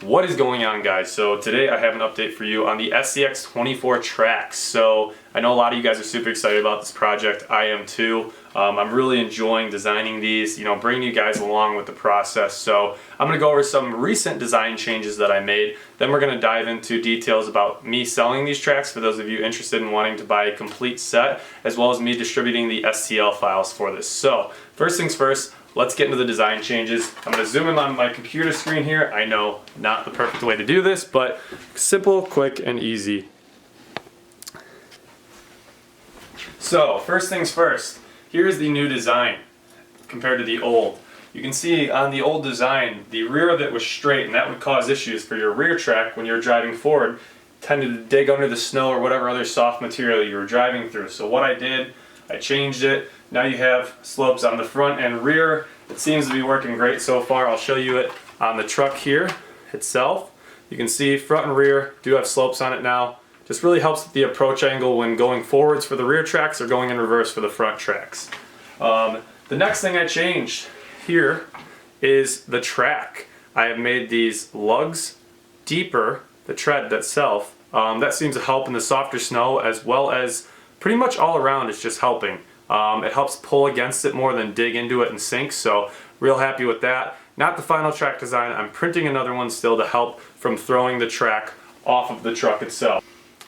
What is going on, guys? So today I have an update for you on the SCX24 tracks. So I know a lot of you guys are super excited about this project. I am too. I'm really enjoying designing these, bringing you guys along with the process. So I'm going to go over some recent design changes that I made. Then we're going to dive into details about me selling these tracks for those of you interested in wanting to buy a complete set, as well as me distributing the STL files for this. So first things first, let's get into the design changes. I'm going to zoom in on my computer screen here. I know, not the perfect way to do this, but simple, quick, and easy. So, first things first, here's the new design compared to the old. You can see on the old design, the rear of it was straight, and that would cause issues for your rear track when you're driving forward. Tended to dig under the snow or whatever other soft material you were driving through. So what I did, I changed it. Now you have slopes on the front and rear. It seems to be working great so far. I'll show you it on the truck here itself. You can see front and rear do have slopes on it now. Just really helps with the approach angle when going forwards for the rear tracks or going in reverse for the front tracks. The next thing I changed here is the track. I have made these lugs deeper, the tread itself. That seems to help in the softer snow, as well as pretty much all around it's just helping. It helps pull against it more than dig into it and sink, so real happy with that. Not the final track design. I'm printing another one still to help from throwing the track off of the truck itself.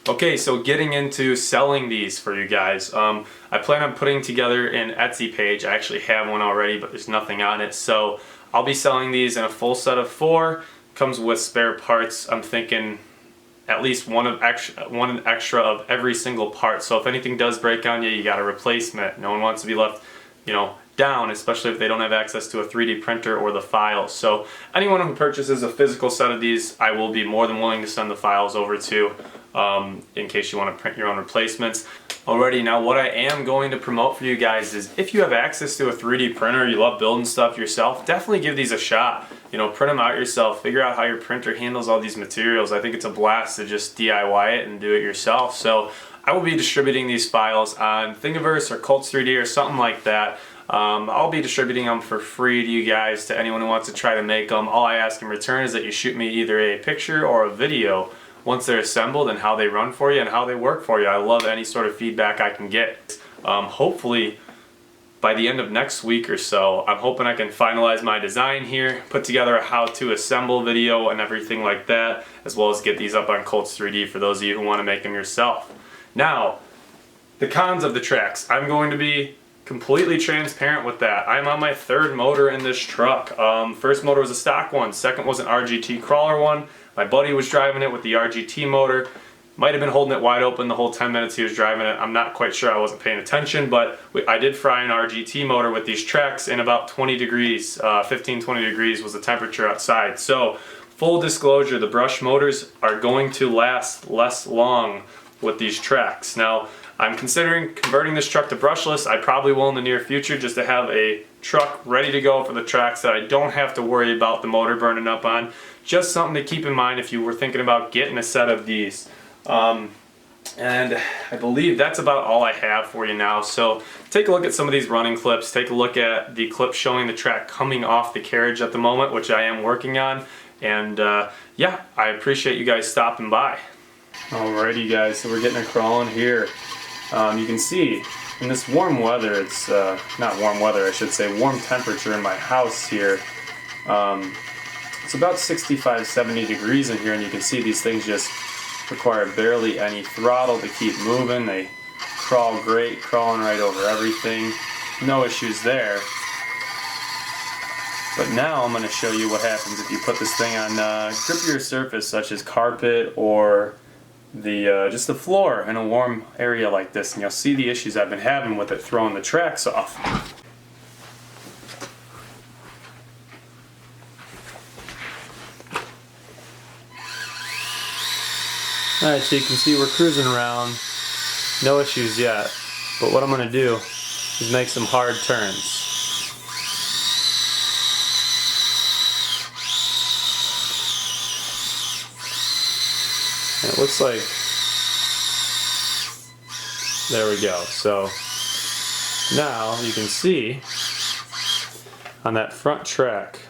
Okay, so getting into selling these for you guys. I plan on putting together an Etsy page. I actually have one already, but there's nothing on it. So I'll be selling these in a full set of 4. Comes with spare parts. I'm thinking at least one extra of every single part. So if anything does break on you, you got a replacement. No one wants to be left, down, especially if they don't have access to a 3D printer or the files. So anyone who purchases a physical set of these, I will be more than willing to send the files over to, in case you want to print your own replacements. Alrighty, now what I am going to promote for you guys is if you have access to a 3D printer, you love building stuff yourself, definitely give these a shot. Print them out yourself, figure out how your printer handles all these materials. I think it's a blast to just DIY it and do it yourself. So I will be distributing these files on Thingiverse or Cults 3D or something like that. I'll be distributing them for free to you guys, to anyone who wants to try to make them. All I ask in return is that you shoot me either a picture or a video once they're assembled and how they run for you and how they work for you. I love any sort of feedback I can get. Hopefully by the end of next week or so, I'm hoping I can finalize my design here, put together a how to assemble video and everything like that, as well as get these up on Cults 3D for those of you who want to make them yourself. Now, the cons of the tracks. I'm going to be completely transparent with that. I'm on my 3rd motor in this truck. First motor was a stock one, second was an RGT crawler one. My buddy was driving it with the RGT motor. Might have been holding it wide open the whole 10 minutes he was driving it. I'm not quite sure, I wasn't paying attention, but I did fry an RGT motor with these tracks in about 20 degrees, 15-20 degrees was the temperature outside. So full disclosure, the brush motors are going to last less long with these tracks. Now, I'm considering converting this truck to brushless. I probably will in the near future, just to have a truck ready to go for the tracks that I don't have to worry about the motor burning up on. Just something to keep in mind if you were thinking about getting a set of these. And I believe that's about all I have for you now. So take a look at some of these running clips. Take a look at the clip showing the track coming off the carriage at the moment, which I am working on. And yeah, I appreciate you guys stopping by. Alrighty guys, so we're getting it crawling here. You can see in this warm weather, it's not warm weather, I should say, warm temperature in my house here. It's about 65-70 degrees in here, and you can see these things just require barely any throttle to keep moving. They crawl great, crawling right over everything. No issues there. But now I'm going to show you what happens if you put this thing on grippier surface such as carpet or just the floor in a warm area like this, and you'll see the issues I've been having with it throwing the tracks off. Alright, so you can see we're cruising around, no issues yet, but what I'm going to do is make some hard turns. And it looks like, there we go. So now you can see on that front track,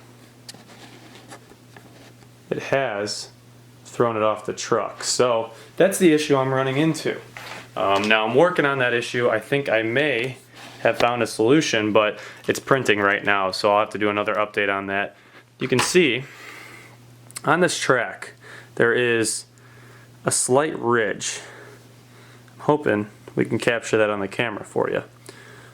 it has thrown it off the truck. So that's the issue I'm running into. Now I'm working on that issue. I think I may have found a solution, but it's printing right now, so I'll have to do another update on that. You can see on this track there is a slight ridge. I'm hoping we can capture that on the camera for you.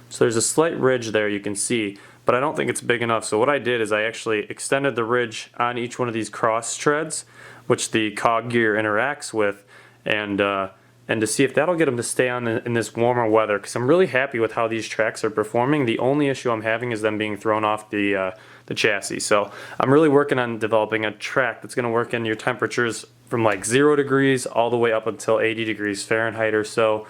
So there's a slight ridge there, you can see, but I don't think it's big enough. So what I did is I actually extended the ridge on each one of these cross treads, which the cog gear interacts with, and to see if that'll get them to stay on in this warmer weather, because I'm really happy with how these tracks are performing. The only issue I'm having is them being thrown off the chassis. So I'm really working on developing a track that's going to work in your temperatures from like 0 degrees all the way up until 80 degrees Fahrenheit or so.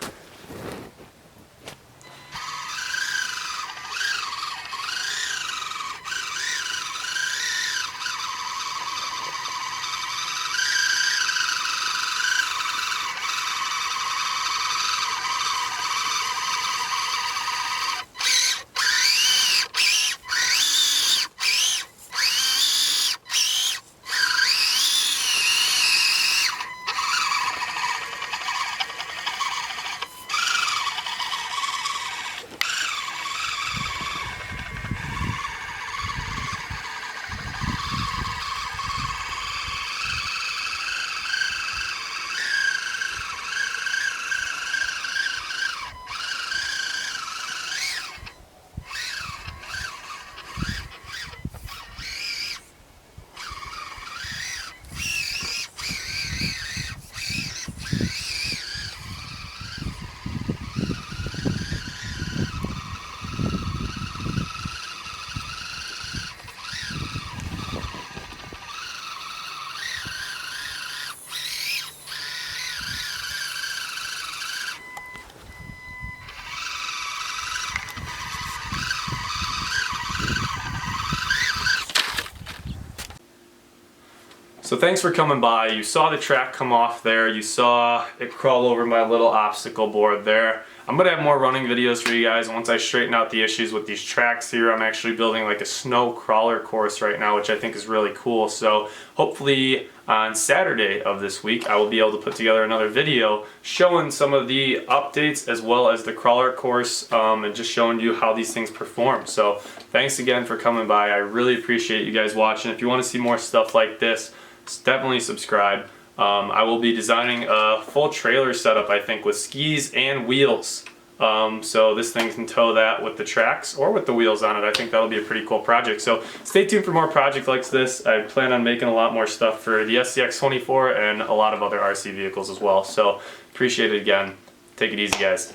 So thanks for coming by. You saw the track come off there. You saw it crawl over my little obstacle board there. I'm gonna have more running videos for you guys once I straighten out the issues with these tracks here. I'm actually building like a snow crawler course right now, which I think is really cool. So hopefully on Saturday of this week, I will be able to put together another video showing some of the updates as well as the crawler course, and just showing you how these things perform. So thanks again for coming by. I really appreciate you guys watching. If you want to see more stuff like this, definitely subscribe. I will be designing a full trailer setup, I think, with skis and wheels. So this thing can tow that with the tracks or with the wheels on it. I think that'll be a pretty cool project. So stay tuned for more projects like this. I plan on making a lot more stuff for the SCX24 and a lot of other RC vehicles as well. So appreciate it again. Take it easy, guys.